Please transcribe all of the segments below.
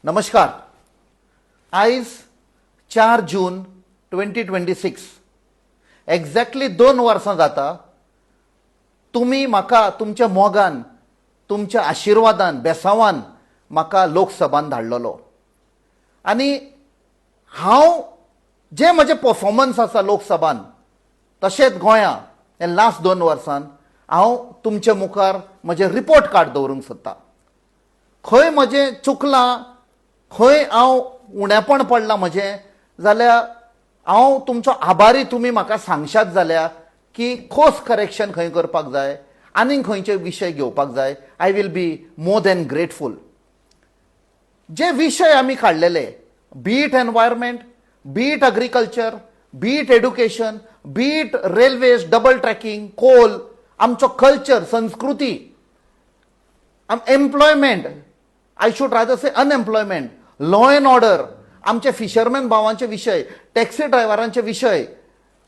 नमस्कार. आयज 4 जून 2026 एक्झॅक्टली 2 वर्सां जाता तुम्ही म्हाका तुमच्या मोगान तुमच्या आशिर्वादान बेसावान म्हाका लोकसभान धाडलेलो आनी हांव जे म्हजे परफॉर्मन्स आसा लोकसभान तशेंच गोंया हे लास्ट 2 वर्सान हांव तुमचे मुखार म्हजे रिपोर्ट कार्ड दवरूंक सोदतां. खंय म्हजें चुकलां, खंय हांव उणेपण पडलां म्हजें, जाल्यार हांव तुमचो आभारी. तुमी म्हाका सांगशात जाल्यार की कोर्स करेक्शन खंय करपाक जाय, आनीक खंयचे विशय घेवपाक जाय. I will be more than grateful. जे विशय आमी काडलेले, be it environment, be it agriculture, be it education, be it railways, double tracking, coal, आमचो कल्चर, संस्कृती, employment, I should rather say unemployment, law and order, आमचे fisherman भावांचे विशय, taxi ड्रायव्हरांचे विशय.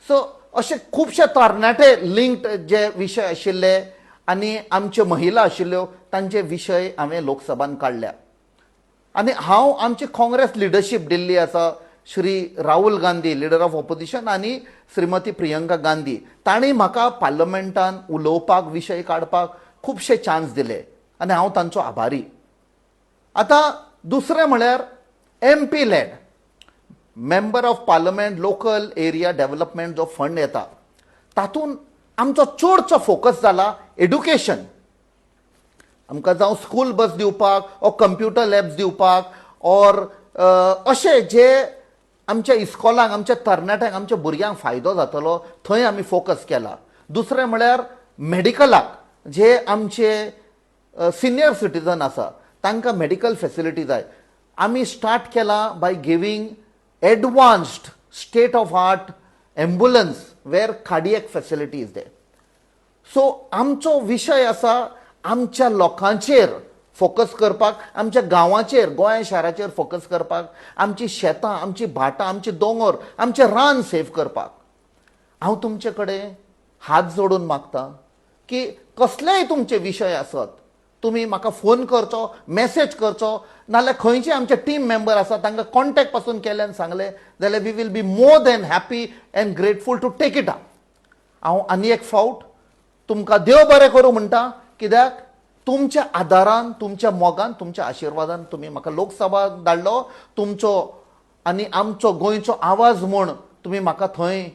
सो असे खुबशे तरणाटे लिंक्ड जे विशय आशिल्ले आनी आमच्यो महिला आशिल्ल्यो तांचे विशय हांवें लोकसभान काडल्या. आनी हांव आमची काँग्रेस लिडरशीप दिल्ली आसा, Shri Rahul Gandhi leader of opposition आनी श्रीमती प्रियंका गांधी, तांणी म्हाका पार्लमेंटान उलोवपाक, विशय काडपाक खुबशे चान्स दिले आनी हांव तांचो आभारी. आतां दुसरें म्हळ्यार MP LAD member of parliament local area development जो फंड येता तातूंत आमचो चडसो फोकस जाला एड्युकेशन. आमकां जावं स्कूल बस दिवपाक ओ कंप्युटर लॅब्स दिवपाक ऑर अशें जे आमच्या इस्कॉलांक, आमच्या तरणाट्यांक, आमच्या भुरग्यांक फायदो जातलो थंय आमी फोकस केला. दुसरें म्हळ्यार मेडिकलाक, जे आमचे सिनियर सिटीजन आसा तांकां मेडिकल फॅसिलिटी जाय. आमी स्टार्ट केला by giving advanced state of art ambulance where cardiac facility is there. So आमचो विशय आसा आमच्या लोकांचेर फोकस करपाक, आमच्या गांवांचेर, गोंय शाराचेर फोकस करपाक, आमची शेतां, आमची भाटां, आमची दोंगर, आमचें रान सेव करपाक. हांव तुमचे कडेन हात जोडून मागतां की कसलेय तुमचे विशय आसत, तुम्ही म्हाका फोन करचो, मेसेज करचो, नाल्यार खंयचे आमचे टीम मेंबर आसा तांकां कॉन्टॅक्ट पासून केले आनी सांगले जाल्यार we will be more than happy and grateful to take it up. हांव आनी एक फावट तुमकां देव बरें करूं म्हणटा, कित्याक तुमच्या आदारान, तुमच्या मोगान, तुमच्या आशिर्वादान तुमी म्हाका लोकसभा धाडलो. तुमचो आनी आमचो गोंयचो आवाज म्हूण तुमी म्हाका थंय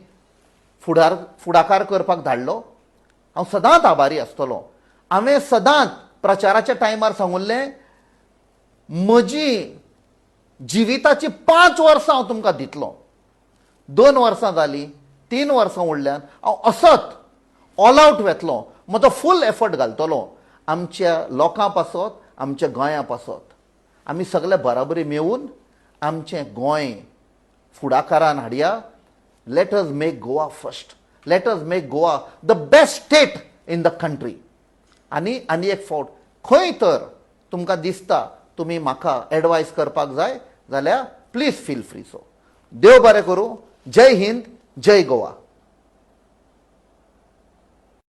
फुडाकार करपाक धाडलो. हांव सदांच आभारी आसतलों. हांवें सदांच प्रचाराच्या टायमार सांगुल्लें, म्हजी जिविताची 5 वर्सां हांव तुमकां दितलो. 2 वर्सां जालीं, 3 वर्सां उरल्यान हांव असत ऑल आउट वेतलो, म्हजो फूल एफर्ट घालतलो आमच्या लोकां पासत, आमच्या गोंया पासत. आमी सगळे बराबरी मेळून आमचें गोंय फुडाकारान हाडया. Let us make Goa first. Let us make Goa the best state in the country. आनी एक फावट खंय तर तुमकां दिसता तुमी म्हाका एडवायस करपाक जाय जाल्यार प्लीज फील फ्री. सो देव बरें करूं. जय हिंद, जय गोवा.